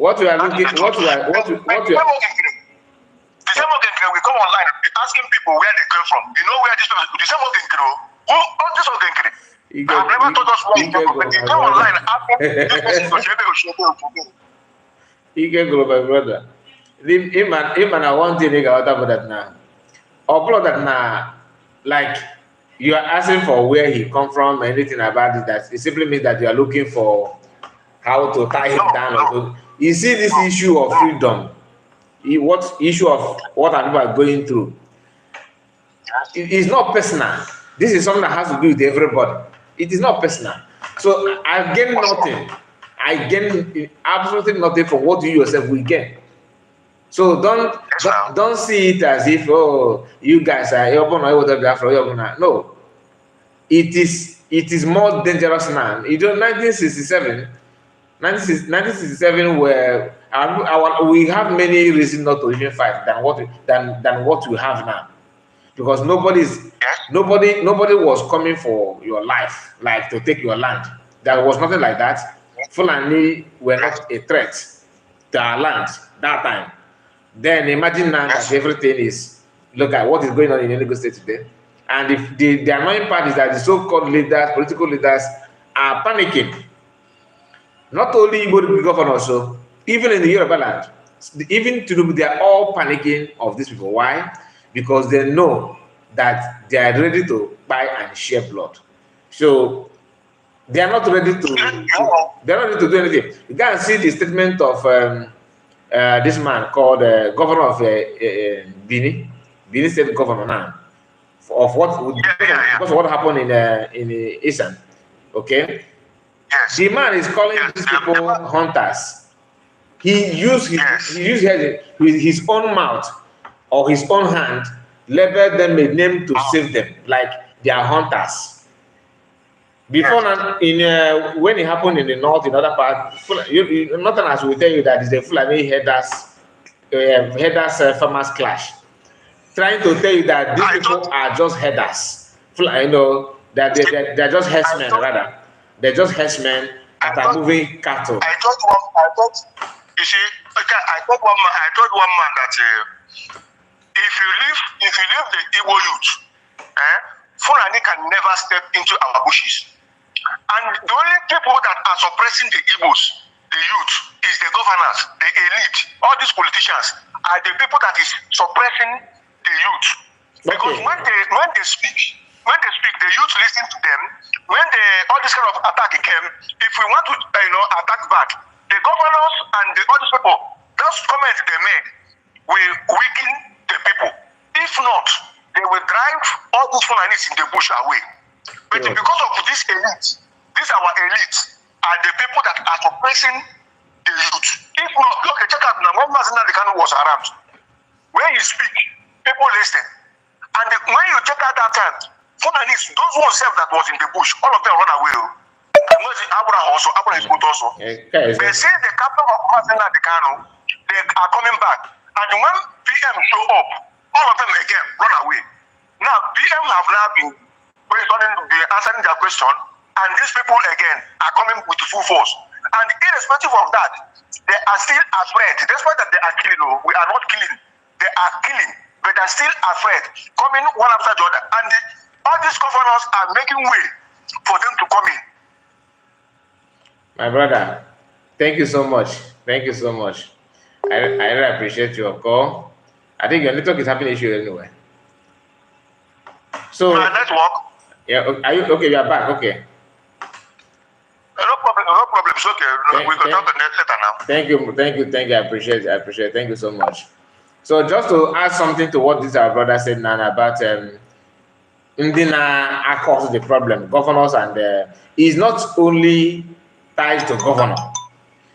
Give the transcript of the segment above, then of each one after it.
what we are looking, what we are. The same Ogenkere we come online asking people where they came from. You know where this people, the same Ogenkere, who all this Ogenkere? I've never told us where he came from, but they come online asking this person He can go, my brother. Him and I want to make out about that now. Upload that now, like you are asking for where he come from, anything about it. That it simply means that you are looking for how to tie him down. Or you see this issue of freedom. What issue of what people are going through? It's not personal. This is something that has to do with everybody. It is not personal. So I gain nothing. I gain absolutely nothing from what you yourself will gain. So don't see it as if you guys are Biafra. No, it is more dangerous now. You know, 1967 where we have many reasons not to even fight than what we have now, because nobody was coming for your life, like to take your land. There was nothing like that. Fulani were not a threat to our land that time. Then imagine now that everything is, look at what is going on in Enugu State today. And if the annoying part is that the so-called leaders, political leaders, are panicking. Not only Igbo governors, so even in the Yoruba land, even to they are all panicking of these people. Why? Because they know that they are ready to buy and share blood. So they are not ready to do anything. You can see the statement of this man called governor of Benin State governor now, of because of what happened in Eastern. Okay. Yes. The man is calling these people hunters. He used his own mouth or his own hand, labeled them a name to save them, like they are hunters. Before now, when it happened in the north, in other parts, nothing else will tell you that it's the Fulani headers farmers clash, trying to tell you that these people are just headers. That they're just herdsmen rather. They're just herdsmen that are moving cattle. I told one man that if you leave the Igbo youth, Fulani can never step into our bushes. And the only people that are suppressing the Igbos, the youth, is the governors, the elite. All these politicians are the people that is suppressing the youth. Because when they speak, the youth listen to them. When all this kind of attack came, if we want to attack back, the governors and all these people, those comments they made will weaken the people. If not, they will drive all those Fulanis in the bush away. But because of this elite, these our elite are the people that are suppressing the youth. If not, look, check out now, one Mazina Dekano was around. When you speak, people listen. And when you check out that time, Fulanis, those ones that was in the bush, all of them run away. Abraham is good also. They say the captain of Mazina Dekano, they are coming back. And when PM show up, all of them again run away. Now, PM have now been answering their question, and these people again are coming with full force. And irrespective of that, they are still afraid. Despite that they are killing, we are not killing. They are killing, but they are still afraid, coming one after the other. And all these governors are making way for them to come in. My brother, thank you so much. Thank you so much. I really appreciate your call. I think your network is having an issue anyway. So my network. Yeah, are you okay? You are back. Okay. No problem. It's okay. We can talk later now. Thank you. I appreciate it. Thank you so much. So just to add something to what this our brother said now about Indina causes the problem. Governors and is not only tied to governor.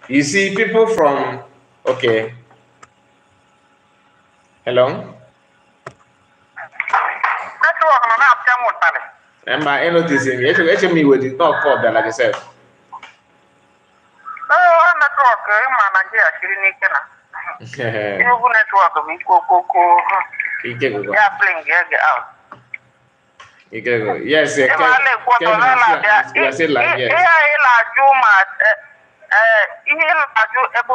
You see people from hello. Am I noticing? HME did not call that like I said. Yes,